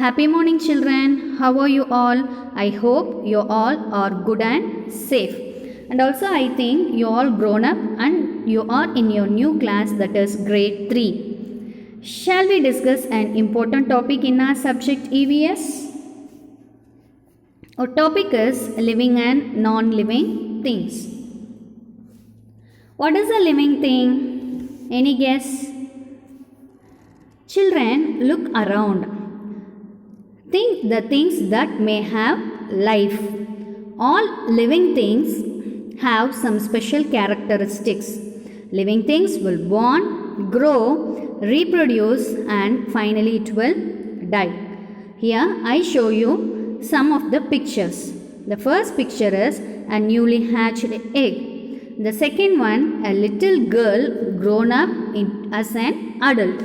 Happy morning, children. How are you all? I hope you all are good and safe. And also, I think you all grown up and you are in your new class, that is grade 3. Shall we discuss an important topic in our subject EVS? Our topic is living and non-living things. What is a living thing? Any guess? Children, look around. Think the things that may have life. All living things have some special characteristics. Living things will born, grow, reproduce, and finally it will die. Here I show you some of the pictures. The first picture is a newly hatched egg. The second one, a little girl grown up as an adult.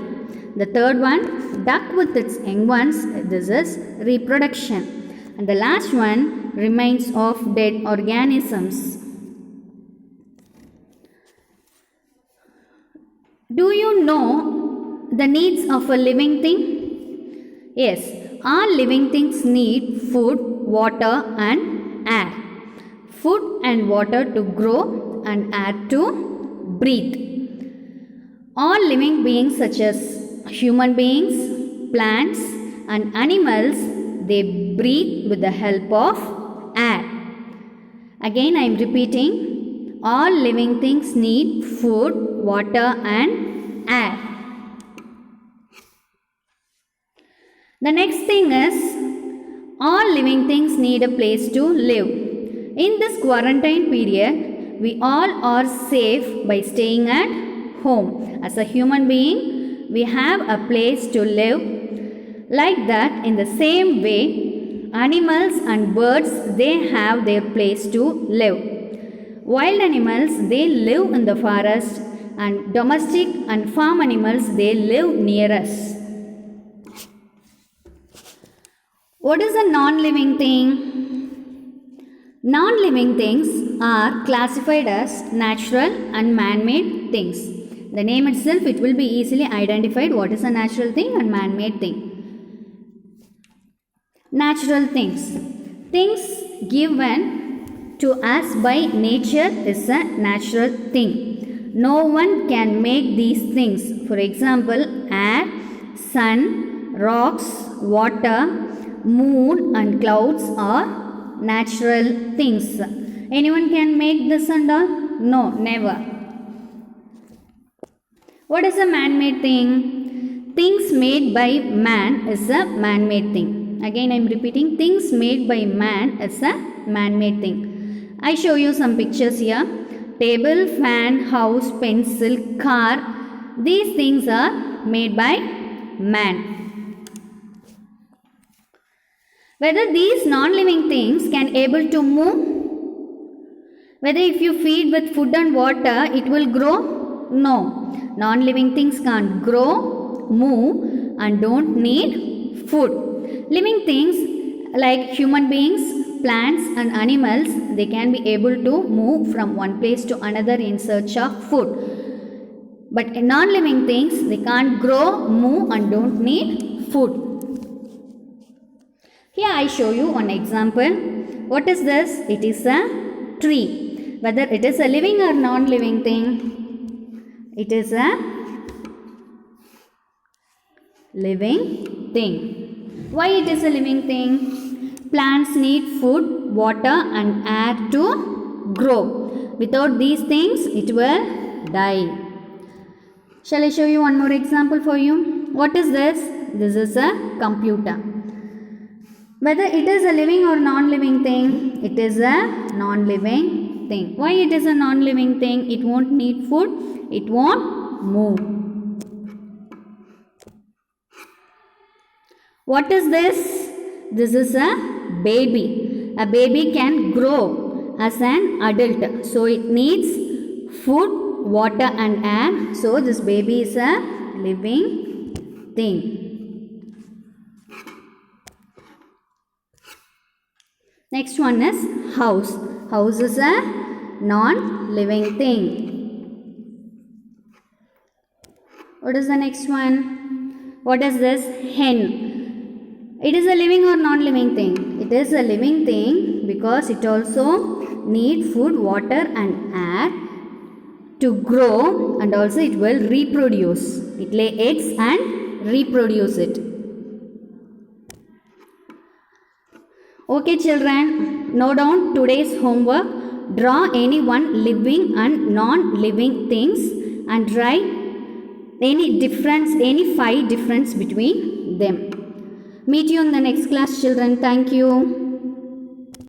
The third one, duck with its young ones. This is reproduction. And the last one, remains of dead organisms. Do you know the needs of a living thing? Yes, all living things need food, water and air. Food and water to grow and air to breathe. All living beings such as human beings, plants and animals, they breathe with the help of air. Again I am repeating, all living things need food, water and air. The next thing is, all living things need a place to live. In this quarantine period, we all are safe by staying at home. As a human being, we have a place to live. Like that, in the same way, animals and birds, they have their place to live. Wild animals, they live in the forest, and domestic and farm animals, they live near us. What is a non-living thing? Non-living things are classified as natural and man-made things. The name itself, it will be easily identified what is a natural thing and man-made thing. Natural things. Things given to us by nature is a natural thing. No one can make these things. For example, air, sun, rocks, water, moon and clouds are natural things. Anyone can make this and all? No, never. What is a man-made thing? Things made by man is a man-made thing. Again I am repeating, things made by man is a man-made thing. I show you some pictures here. Table, fan, house, pencil, car. These things are made by man. Whether these non-living things can able to move? Whether if you feed with food and water, it will grow? No. Non-living things can't grow, move and don't need food. Living things like human beings, plants and animals, they can be able to move from one place to another in search of food. But non-living things, they can't grow, move and don't need food. Here I show you one example. What is this? It is a tree. Whether it is a living or non-living thing, it is a living thing. Why it is a living thing? Plants need food, water and air to grow. Without these things, it will die. Shall I show you one more example for you? What is this? This is a computer. Whether it is a living or non-living thing, it is a non-living thing. Why it is a non-living thing? It won't need food. It won't move. What is this? This is a baby. A baby can grow as an adult. So it needs food, water and air. So this baby is a living thing. Next one is house. House is a non-living thing. What is the next one? What is this? Hen. It is a living or non-living thing? It is a living thing because it also need food, water and air to grow, and also it will reproduce. It lay eggs and reproduce it. Okay children, note down today's homework. Draw any one living and non-living things and write any 5 difference between them. Meet you in the next class children. Thank you.